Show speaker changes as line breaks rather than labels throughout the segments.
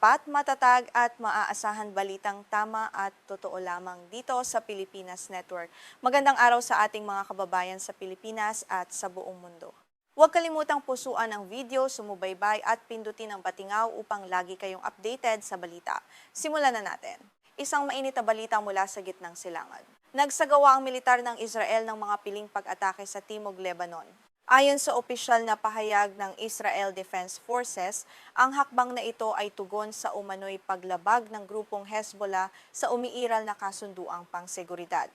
tapat, matatag at maaasahan balitang tama at totoo lamang dito sa Pilipinas Network. Magandang araw sa ating mga kababayan sa Pilipinas at sa buong mundo. Huwag kalimutang pusuan ang video, sumubaybay at pindutin ang patingaw upang lagi kayong updated sa balita. Simulan na natin. Isang mainit na balita mula sa gitnang silangan. Nagsagawa ang militar ng Israel ng mga piling pag-atake sa Timog Lebanon. Ayon sa opisyal na pahayag ng Israel Defense Forces, ang hakbang na ito ay tugon sa umano'y paglabag ng grupong Hezbollah sa umiiral na kasunduang pangseguridad.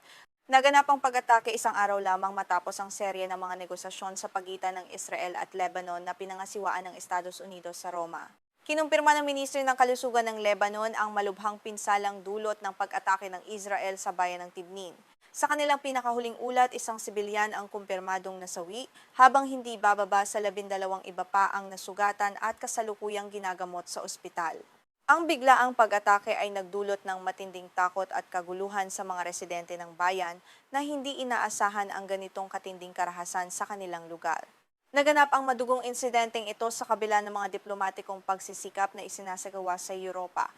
Naganap ang pag-atake isang araw lamang matapos ang serye ng mga negosasyon sa pagitan ng Israel at Lebanon na pinangasiwaan ng Estados Unidos sa Roma. Kinumpirma ng Ministro ng Kalusugan ng Lebanon ang malubhang pinsalang dulot ng pag-atake ng Israel sa bayan ng Tibnin. Sa kanilang pinakahuling ulat, isang sibilyan ang kumpirmadong nasawi, habang hindi bababa sa 12 iba pa ang nasugatan at kasalukuyang ginagamot sa ospital. Ang biglaang pag-atake ay nagdulot ng matinding takot at kaguluhan sa mga residente ng bayan na hindi inaasahan ang ganitong katinding karahasan sa kanilang lugar. Naganap ang madugong insidenteng ito sa kabila ng mga diplomatikong pagsisikap na isinasagawa sa Europa.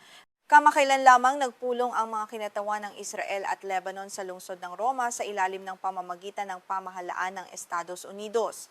Kamakailan lamang nagpulong ang mga kinatawan ng Israel at Lebanon sa lungsod ng Roma sa ilalim ng pamamagitan ng pamahalaan ng Estados Unidos.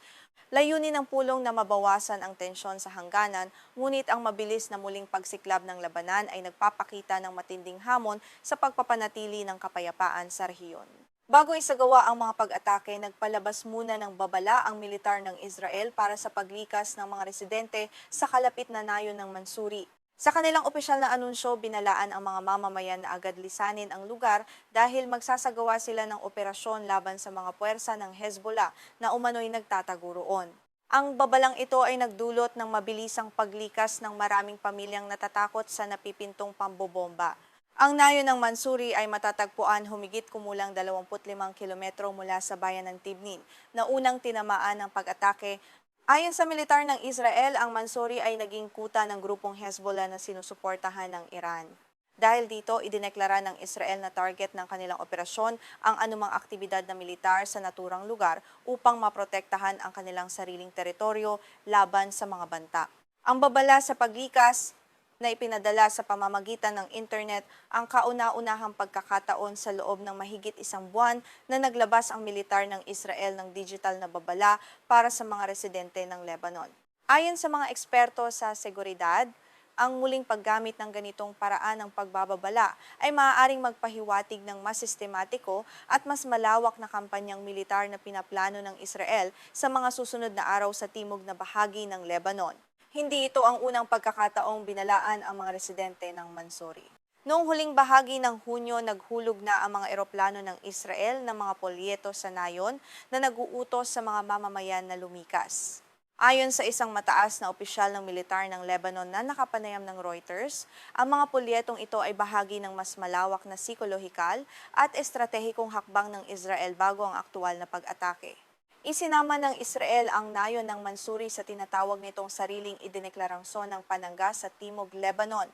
Layunin ng pulong na mabawasan ang tensyon sa hangganan, ngunit ang mabilis na muling pagsiklab ng labanan ay nagpapakita ng matinding hamon sa pagpapanatili ng kapayapaan sa rehiyon. Bago isagawa ang mga pag-atake, nagpalabas muna ng babala ang militar ng Israel para sa paglikas ng mga residente sa kalapit na nayon ng Mansuri. Sa kanilang opisyal na anunsyo, binalaan ang mga mamamayan na agad lisanin ang lugar dahil magsasagawa sila ng operasyon laban sa mga puwersa ng Hezbollah na umano'y nagtatago roon. Ang babalang ito ay nagdulot ng mabilisang paglikas ng maraming pamilyang natatakot sa napipintong pambobomba. Ang nayon ng Mansuri ay matatagpuan humigit kumulang 25 kilometro mula sa bayan ng Tibnin na unang tinamaan ng pag-atake. Ayon sa militar ng Israel, ang Mansuri ay naging kuta ng grupong Hezbollah na sinusuportahan ng Iran. Dahil dito, idineklara ng Israel na target ng kanilang operasyon ang anumang aktibidad na militar sa naturang lugar upang maprotektahan ang kanilang sariling teritoryo laban sa mga banta. Ang babala sa paglikas na ipinadala sa pamamagitan ng internet ang kauna-unahang pagkakataon sa loob ng mahigit isang buwan na naglabas ang militar ng Israel ng digital na babala para sa mga residente ng Lebanon. Ayon sa mga eksperto sa seguridad, ang muling paggamit ng ganitong paraan ng pagbababala ay maaaring magpahiwatig ng mas sistematiko at mas malawak na kampanyang militar na pinaplano ng Israel sa mga susunod na araw sa timog na bahagi ng Lebanon. Hindi ito ang unang pagkakataong binalaan ang mga residente ng Mansuri. Noong huling bahagi ng Hunyo, naghulog na ang mga eroplano ng Israel ng mga polyeto sa nayon na nag-uutos sa mga mamamayan na lumikas. Ayon sa isang mataas na opisyal ng militar ng Lebanon na nakapanayam ng Reuters, ang mga polyetong ito ay bahagi ng mas malawak na psikolohikal at estratehikong hakbang ng Israel bago ang aktual na pag-atake. Isinama ng Israel ang nayon ng Mansuri sa tinatawag nitong sariling idineklarang sonang panangga sa Timog Lebanon.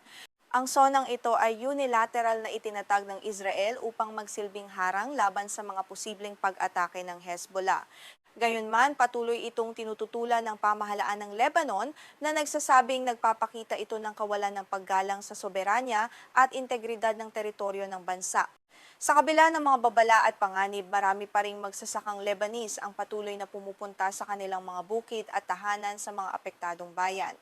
Ang sonang ito ay unilateral na itinatag ng Israel upang magsilbing harang laban sa mga posibleng pag-atake ng Hezbollah. Gayunman, patuloy itong tinututulan ng pamahalaan ng Lebanon na nagsasabing nagpapakita ito ng kawalan ng paggalang sa soberanya at integridad ng teritoryo ng bansa. Sa kabila ng mga babala at panganib, marami pa ring magsasakang Lebanese ang patuloy na pumupunta sa kanilang mga bukid at tahanan sa mga apektadong bayan.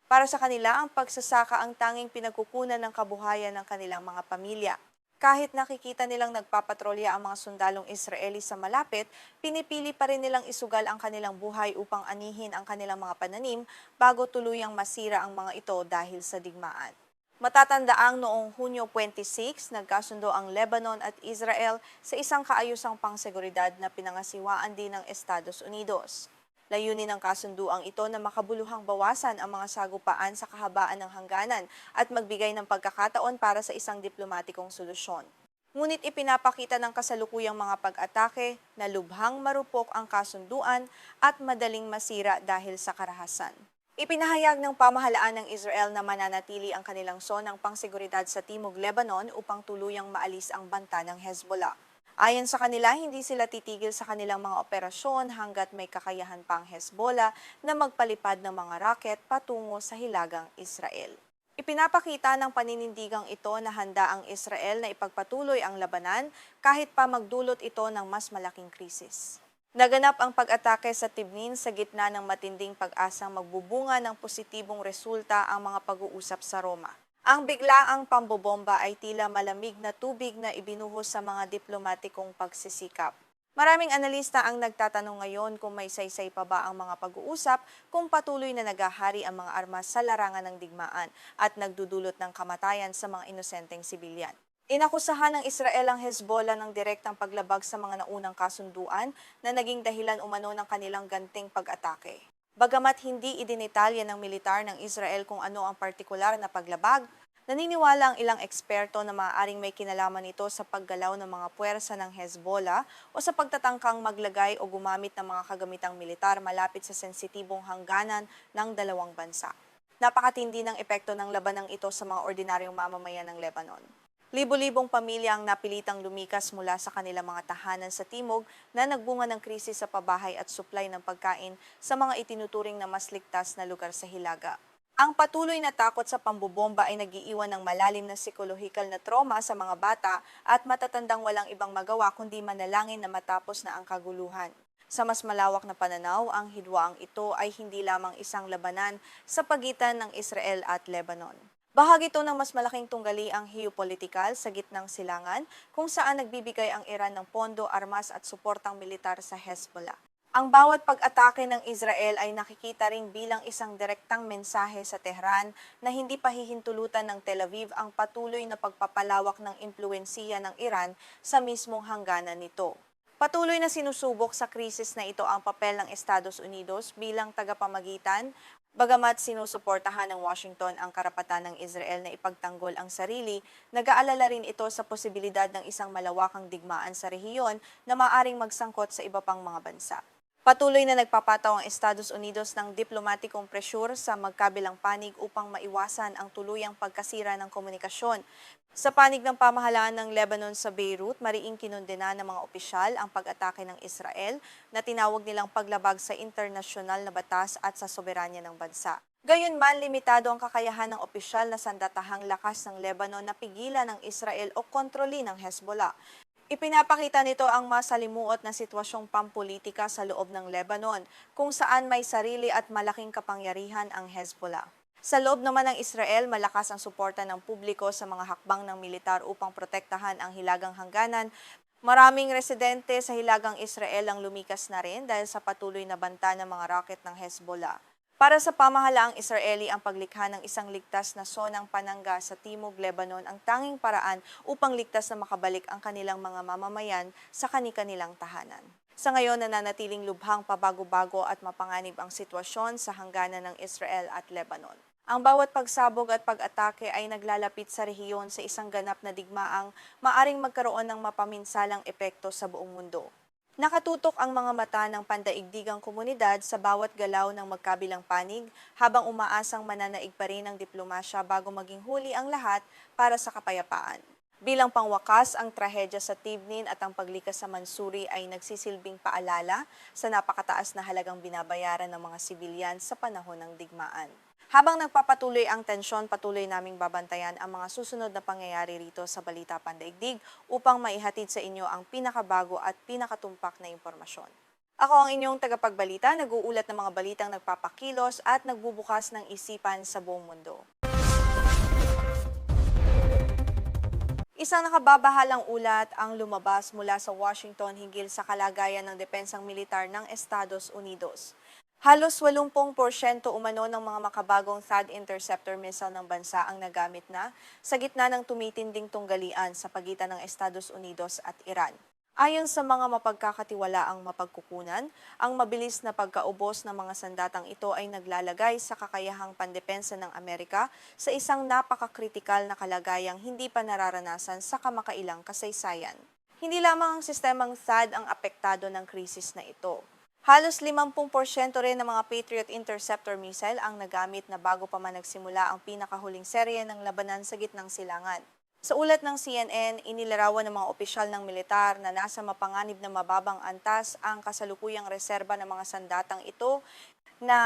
Para sa kanila, ang pagsasaka ang tanging pinagkukunan ng kabuhayan ng kanilang mga pamilya. Kahit nakikita nilang nagpapatrolya ang mga sundalong Israeli sa malapit, pinipili pa rin nilang isugal ang kanilang buhay upang anihin ang kanilang mga pananim bago tuluyang masira ang mga ito dahil sa digmaan. Matatandaang noong Hunyo 26, nagkasundo ang Lebanon at Israel sa isang kaayusang pangseguridad na pinangasiwaan din ng Estados Unidos. Layunin ng kasunduang ito na makabuluhang bawasan ang mga sagupaan sa kahabaan ng hangganan at magbigay ng pagkakataon para sa isang diplomatikong solusyon. Ngunit ipinapakita ng kasalukuyang mga pag-atake na lubhang marupok ang kasunduan at madaling masira dahil sa karahasan. Ipinahayag ng pamahalaan ng Israel na mananatili ang kanilang sonang pangseguridad sa Timog Lebanon upang tuluyang maalis ang banta ng Hezbollah. Ayon sa kanila, hindi sila titigil sa kanilang mga operasyon hanggat may kakayahan pa ang Hezbollah na magpalipad ng mga rocket patungo sa hilagang Israel. Ipinapakita ng paninindigang ito na handa ang Israel na ipagpatuloy ang labanan kahit pa magdulot ito ng mas malaking krisis. Naganap ang pag-atake sa Tibnin sa gitna ng matinding pag-asang magbubunga ng positibong resulta ang mga pag-uusap sa Roma. Ang biglaang pambobomba ay tila malamig na tubig na ibinuhos sa mga diplomatikong pagsisikap. Maraming analista ang nagtatanong ngayon kung may saysay pa ba ang mga pag-uusap kung patuloy na nagahari ang mga armas sa larangan ng digmaan at nagdudulot ng kamatayan sa mga inosenteng sibilyan. Inakusahan ng Israel ang Hezbollah ng direktang paglabag sa mga naunang kasunduan na naging dahilan umano ng kanilang ganting pag-atake. Bagamat hindi idinitalya ng militar ng Israel kung ano ang partikular na paglabag, naniniwala ang ilang eksperto na maaaring may kinalaman ito sa paggalaw ng mga puwersa ng Hezbollah o sa pagtatangkang maglagay o gumamit ng mga kagamitang militar malapit sa sensitibong hangganan ng dalawang bansa. Napakatindi ng epekto ng labanang ito sa mga ordinaryong mamamayan ng Lebanon. Libo-libong pamilya ang napilitang lumikas mula sa kanilang mga tahanan sa timog na nagbunga ng krisis sa pabahay at supply ng pagkain sa mga itinuturing na mas ligtas na lugar sa Hilaga. Ang patuloy na takot sa pambobomba ay nagiiwan ng malalim na psikolohikal na trauma sa mga bata at matatandang walang ibang magawa kundi manalangin na matapos na ang kaguluhan. Sa mas malawak na pananaw, ang hidwaang ito ay hindi lamang isang labanan sa pagitan ng Israel at Lebanon. Bahagi ito ng mas malaking tunggali ang geopolitikal sa gitnang silangan kung saan nagbibigay ang Iran ng pondo, armas at suportang militar sa Hezbollah. Ang bawat pag-atake ng Israel ay nakikita ring bilang isang direktang mensahe sa Tehran na hindi pahihintulutan ng Tel Aviv ang patuloy na pagpapalawak ng impluwensiya ng Iran sa mismong hangganan nito. Patuloy na sinusubok sa krisis na ito ang papel ng Estados Unidos bilang tagapamagitan. Bagamat sinusuportahan ng Washington ang karapatan ng Israel na ipagtanggol ang sarili, nag-aalala rin ito sa posibilidad ng isang malawakang digmaan sa rehiyon na maaring magsangkot sa iba pang mga bansa. Patuloy na nagpapataw ang Estados Unidos ng diplomatikong presyur sa magkabilang panig upang maiwasan ang tuluyang pagkasira ng komunikasyon. Sa panig ng pamahalaan ng Lebanon sa Beirut, mariing kinundena ng mga opisyal ang pag-atake ng Israel na tinawag nilang paglabag sa internasyonal na batas at sa soberanya ng bansa. Gayunman, limitado ang kakayahan ng opisyal na sandatahang lakas ng Lebanon na pigilan ng Israel o kontrolin ng Hezbollah. Ipinapakita nito ang masalimuot na sitwasyong pampolitika sa loob ng Lebanon, kung saan may sarili at malaking kapangyarihan ang Hezbollah. Sa loob naman ng Israel, malakas ang suporta ng publiko sa mga hakbang ng militar upang protektahan ang hilagang hangganan. Maraming residente sa hilagang Israel ang lumikas na rin dahil sa patuloy na banta ng mga rocket ng Hezbollah. Para sa pamahalaang Israeli, ang paglikha ng isang ligtas na sonang panangga sa Timog Lebanon ang tanging paraan upang ligtas na makabalik ang kanilang mga mamamayan sa kani-kanilang tahanan. Sa ngayon, nananatiling lubhang pabago-bago at mapanganib ang sitwasyon sa hangganan ng Israel at Lebanon. Ang bawat pagsabog at pag-atake ay naglalapit sa rehiyon sa isang ganap na digmaang maaring magkaroon ng mapaminsalang epekto sa buong mundo. Nakatutok ang mga mata ng pandaigdigang komunidad sa bawat galaw ng magkabilang panig habang umaasang mananaig pa rin ang diplomasya bago maging huli ang lahat para sa kapayapaan. Bilang pangwakas, ang trahedya sa Tibnin at ang paglikas sa Mansuri ay nagsisilbing paalala sa napakataas na halagang binabayaran ng mga sibilyan sa panahon ng digmaan. Habang nagpapatuloy ang tensyon, patuloy naming babantayan ang mga susunod na pangyayari rito sa Balita Pandaigdig upang maihatid sa inyo ang pinakabago at pinakatumpak na impormasyon. Ako ang inyong tagapagbalita, nag-uulat ng mga balitang nagpapakilos at nagbubukas ng isipan sa buong mundo. Isang nakababahalang ulat ang lumabas mula sa Washington hinggil sa kalagayan ng depensang militar ng Estados Unidos. Halos 80% umano ng mga makabagong THAAD interceptor missile ng bansa ang nagamit na sa gitna ng tumitinding tunggalian sa pagitan ng Estados Unidos at Iran. Ayon sa mga mapagkakatiwalaang mapagkukunan, ang mabilis na pagkaubos ng mga sandatang ito ay naglalagay sa kakayahang pandepensa ng Amerika sa isang napakakritikal na kalagayang hindi pa nararanasan sa kamakailang kasaysayan. Hindi lamang ang sistemang THAAD ang apektado ng krisis na ito. Halos 50% rin ng mga Patriot Interceptor missile ang nagamit na bago pa man nagsimula ang pinakahuling serye ng labanan sa gitnang silangan. Sa ulat ng CNN, inilarawan ng mga opisyal ng militar na nasa mapanganib na mababang antas ang kasalukuyang reserba ng mga sandatang ito na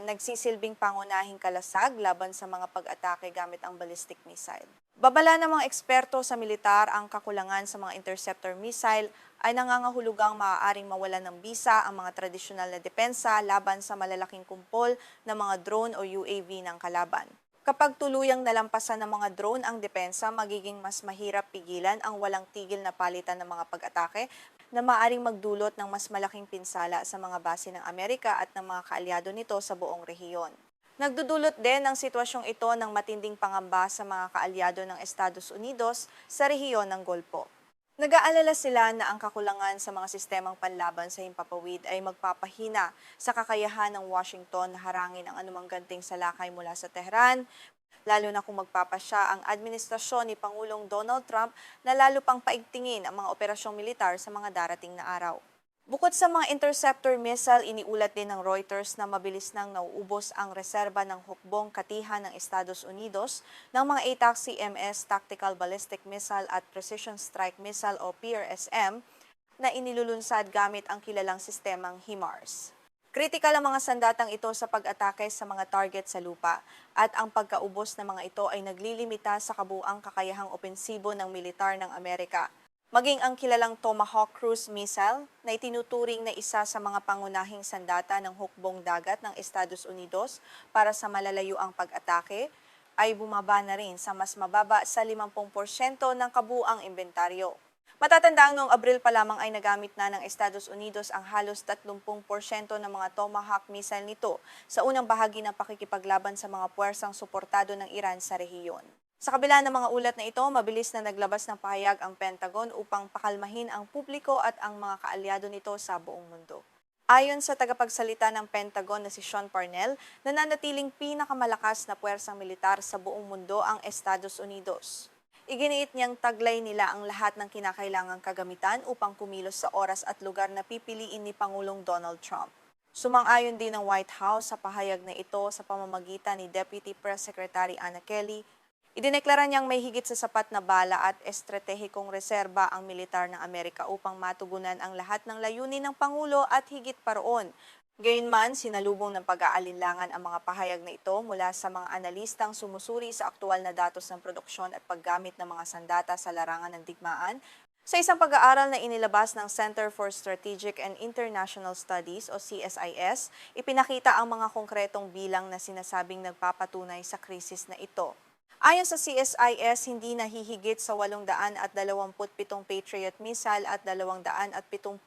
nagsisilbing pangunahing kalasag laban sa mga pag-atake gamit ang ballistic missile. Babala ng mga eksperto sa militar, ang kakulangan sa mga interceptor missile ay nangangahulugang maaaring mawalan ng bisa ang mga tradisyonal na depensa laban sa malalaking kumpol ng mga drone o UAV ng kalaban. Kapag tuluyang nalampasan ng mga drone ang depensa, magiging mas mahirap pigilan ang walang tigil na palitan ng mga pag-atake na maaaring magdulot ng mas malaking pinsala sa mga base ng Amerika at ng mga kaalyado nito sa buong rehiyon. Nagdudulot din ang sitwasyong ito ng matinding pangamba sa mga kaalyado ng Estados Unidos sa rehiyon ng Golpo. Nag-aalala sila na ang kakulangan sa mga sistemang panlaban sa himpapawid ay magpapahina sa kakayahan ng Washington na harangin ang anumang ganting salakay mula sa Tehran, lalo na kung magpapasya ang administrasyon ni Pangulong Donald Trump na lalo pang paigtingin ang mga operasyong militar sa mga darating na araw. Bukod sa mga interceptor missile, iniulat din ng Reuters na mabilis nang nauubos ang reserba ng hukbong katihan ng Estados Unidos ng mga ATACMS Tactical Ballistic Missile at Precision Strike Missile o PRSM na inilulunsad gamit ang kilalang sistemang HIMARS. Kritikal ang mga sandatang ito sa pag-atake sa mga target sa lupa at ang pagkaubos ng mga ito ay naglilimita sa kabuuang kakayahang opensibo ng militar ng Amerika. Maging ang kilalang Tomahawk cruise missile na itinuturing na isa sa mga pangunahing sandata ng hukbong dagat ng Estados Unidos para sa malalayuang pag-atake ay bumaba na rin sa mas mababa sa 50% ng kabuuang inventaryo. Matatandaan noong Abril pa lamang ay nagamit na ng Estados Unidos ang halos 30% ng mga Tomahawk missile nito sa unang bahagi ng pakikipaglaban sa mga puwersang suportado ng Iran sa rehiyon. Sa kabila ng mga ulat na ito, mabilis na naglabas ng pahayag ang Pentagon upang pakalmahin ang publiko at ang mga kaalyado nito sa buong mundo. Ayon sa tagapagsalita ng Pentagon na si Sean Parnell, nananatiling pinakamalakas na puwersang militar sa buong mundo ang Estados Unidos. Iginiit niyang taglay nila ang lahat ng kinakailangang kagamitan upang kumilos sa oras at lugar na pipiliin ni Pangulong Donald Trump. Sumang-ayon din ng White House sa pahayag na ito sa pamamagitan ni Deputy Press Secretary Anna Kelly. Idineklara niyang may higit sa sapat na bala at estratehikong reserba ang militar ng Amerika upang matugunan ang lahat ng layunin ng Pangulo at higit pa roon. Gayunman, sinalubong ng pag-aalinlangan ang mga pahayag na ito mula sa mga analistang sumusuri sa aktual na datos ng produksyon at paggamit ng mga sandata sa larangan ng digmaan. Sa isang pag-aaral na inilabas ng Center for Strategic and International Studies o CSIS, ipinakita ang mga konkretong bilang na sinasabing nagpapatunay sa krisis na ito. Ayon sa CSIS, hindi nahihigit sa 827 Patriot missile at 278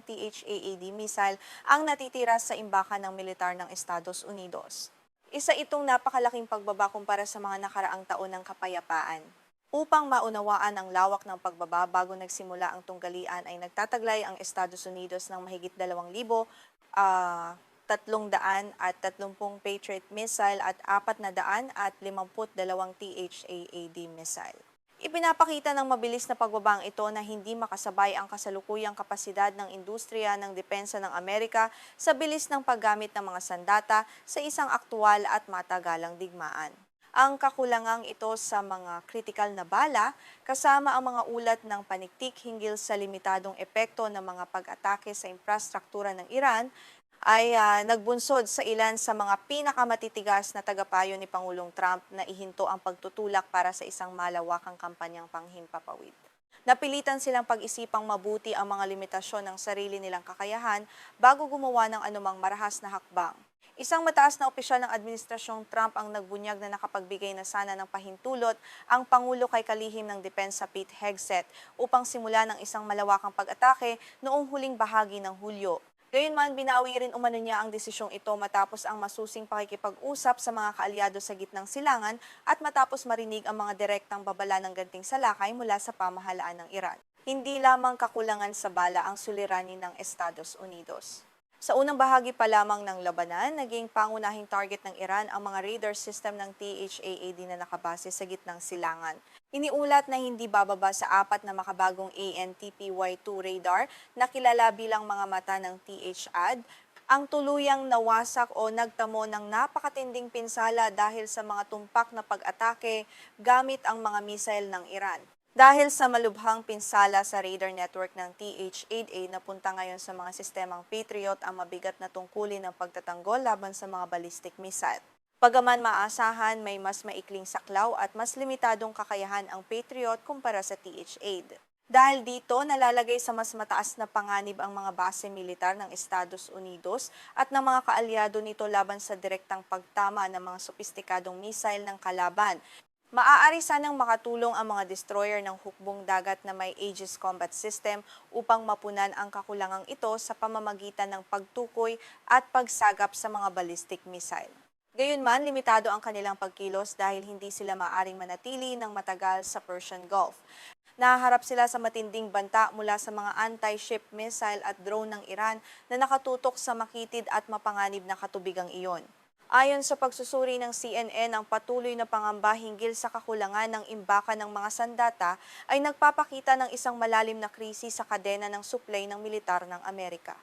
THAAD missile ang natitira sa imbakan ng militar ng Estados Unidos. Isa itong napakalaking pagbaba kumpara sa mga nakaraang taon ng kapayapaan. Upang maunawaan ang lawak ng pagbaba bago nagsimula ang tunggalian ay nagtataglay ang Estados Unidos ng mahigit 2,330 Patriot missile at 452 THAAD missile. Ipinapakita ng mabilis na pagbabang ito na hindi makasabay ang kasalukuyang kapasidad ng industriya ng depensa ng Amerika sa bilis ng paggamit ng mga sandata sa isang aktwal at matagalang digmaan. Ang kakulangang ito sa mga kritikal na bala kasama ang mga ulat ng paniktik hinggil sa limitadong epekto ng mga pag-atake sa infrastruktura ng Iran ay nagbunsod sa ilan sa mga pinakamatitigas na tagapayo ni Pangulong Trump na ihinto ang pagtutulak para sa isang malawakang kampanyang panghimpapawid. Napilitan silang pag-isipang mabuti ang mga limitasyon ng sarili nilang kakayahan bago gumawa ng anumang marahas na hakbang. Isang mataas na opisyal ng Administrasyong Trump ang nagbunyag na nakapagbigay na sana ng pahintulot ang Pangulo kay kalihim ng Depensa Pete Hegseth upang simula ng isang malawakang pag-atake noong huling bahagi ng Hulyo. Gayunman, binawi rin umano niya ang desisyong ito matapos ang masusing pakikipag-usap sa mga kaalyado sa gitnang silangan at matapos marinig ang mga direktang babala ng ganting salakay mula sa pamahalaan ng Iran. Hindi lamang kakulangan sa bala ang suliranin ng Estados Unidos. Sa unang bahagi pa lamang ng labanan, naging pangunahing target ng Iran ang mga radar system ng THAAD na nakabase sa gitnang silangan. Iniulat na hindi bababa sa 4 na makabagong ANTPY-2 radar na kilala bilang mga mata ng THAAD, ang tuluyang nawasak o nagtamo ng napakatinding pinsala dahil sa mga tumpak na pag-atake gamit ang mga missile ng Iran. Dahil sa malubhang pinsala sa radar network ng TH-8A na punta ngayon sa mga sistemang Patriot ang mabigat na tungkulin ng pagtatanggol laban sa mga ballistic missile. Pagaman maasahan, may mas maikling saklaw at mas limitadong kakayahan ang Patriot kumpara sa TH-8. Dahil dito, nalalagay sa mas mataas na panganib ang mga base militar ng Estados Unidos at ng mga kaalyado nito laban sa direktang pagtama ng mga sopistikadong missile ng kalaban. Maaari sanang makatulong ang mga destroyer ng hukbong dagat na may Aegis Combat System upang mapunan ang kakulangang ito sa pamamagitan ng pagtukoy at pagsagap sa mga ballistic missile. Gayunman, limitado ang kanilang pagkilos dahil hindi sila maaring manatili ng matagal sa Persian Gulf. Nahaharap sila sa matinding banta mula sa mga anti-ship missile at drone ng Iran na nakatutok sa makitid at mapanganib na katubigang iyon. Ayon sa pagsusuri ng CNN, ang patuloy na pangamba hinggil sa kakulangan ng imbakan ng mga sandata ay nagpapakita ng isang malalim na krisis sa kadena ng supply ng militar ng Amerika.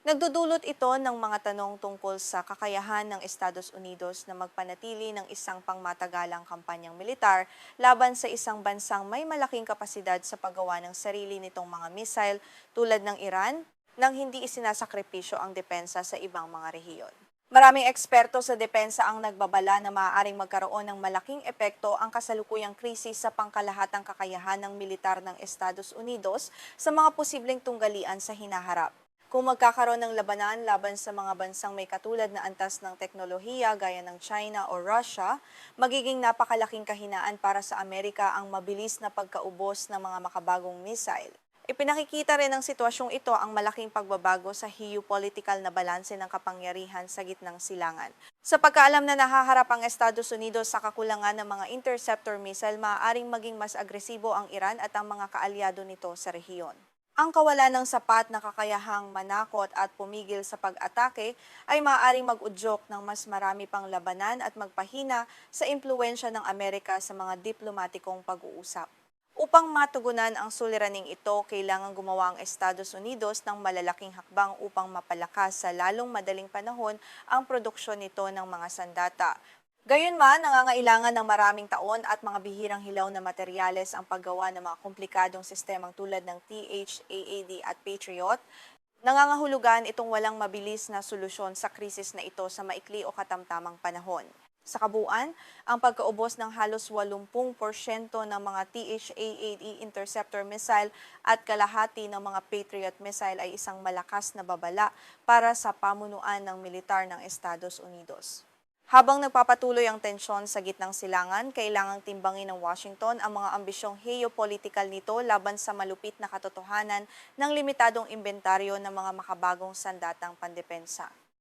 Nagdudulot ito ng mga tanong tungkol sa kakayahan ng Estados Unidos na magpanatili ng isang pangmatagalang kampanyang militar laban sa isang bansang may malaking kapasidad sa paggawa ng sarili nitong mga missile tulad ng Iran nang hindi isinasakripisyo ang depensa sa ibang mga rehiyon. Maraming eksperto sa depensa ang nagbabala na maaaring magkaroon ng malaking epekto ang kasalukuyang krisis sa pangkalahatang kakayahan ng militar ng Estados Unidos sa mga posibleng tunggalian sa hinaharap. Kung magkakaroon ng labanan laban sa mga bansang may katulad na antas ng teknolohiya gaya ng China o Russia, magiging napakalaking kahinaan para sa Amerika ang mabilis na pagkaubos ng mga makabagong missile. Ipinakikita rin ng sitwasyong ito ang malaking pagbabago sa geopolitical na balanse ng kapangyarihan sa gitnang silangan. Sa pagkaalam na nahaharap ang Estados Unidos sa kakulangan ng mga interceptor missile, maaaring maging mas agresibo ang Iran at ang mga kaalyado nito sa rehiyon. Ang kawalan ng sapat na kakayahang manakot at pumigil sa pag-atake ay maaaring mag-udyok ng mas marami pang labanan at magpahina sa impluwensya ng Amerika sa mga diplomatikong pag-uusap. Upang matugunan ang suliraning ito, kailangan gumawa ang Estados Unidos ng malalaking hakbang upang mapalakas sa lalong madaling panahon ang produksyon nito ng mga sandata. Gayunman, nangangailangan ng maraming taon at mga bihirang hilaw na materyales ang paggawa ng mga komplikadong sistemang tulad ng TH-AAD at Patriot. Nangangahulugan itong walang mabilis na solusyon sa krisis na ito sa maikli o katamtamang panahon. Sa kabuuan, ang pagkaubos ng halos 80% ng mga TH-AAD interceptor missile at kalahati ng mga Patriot missile ay isang malakas na babala para sa pamunuan ng militar ng Estados Unidos. Habang nagpapatuloy ang tensyon sa gitnang silangan, kailangang timbangin ng Washington ang mga ambisyong geopolitical nito laban sa malupit na katotohanan ng limitadong inventaryo ng mga makabagong sandatang pandepensa.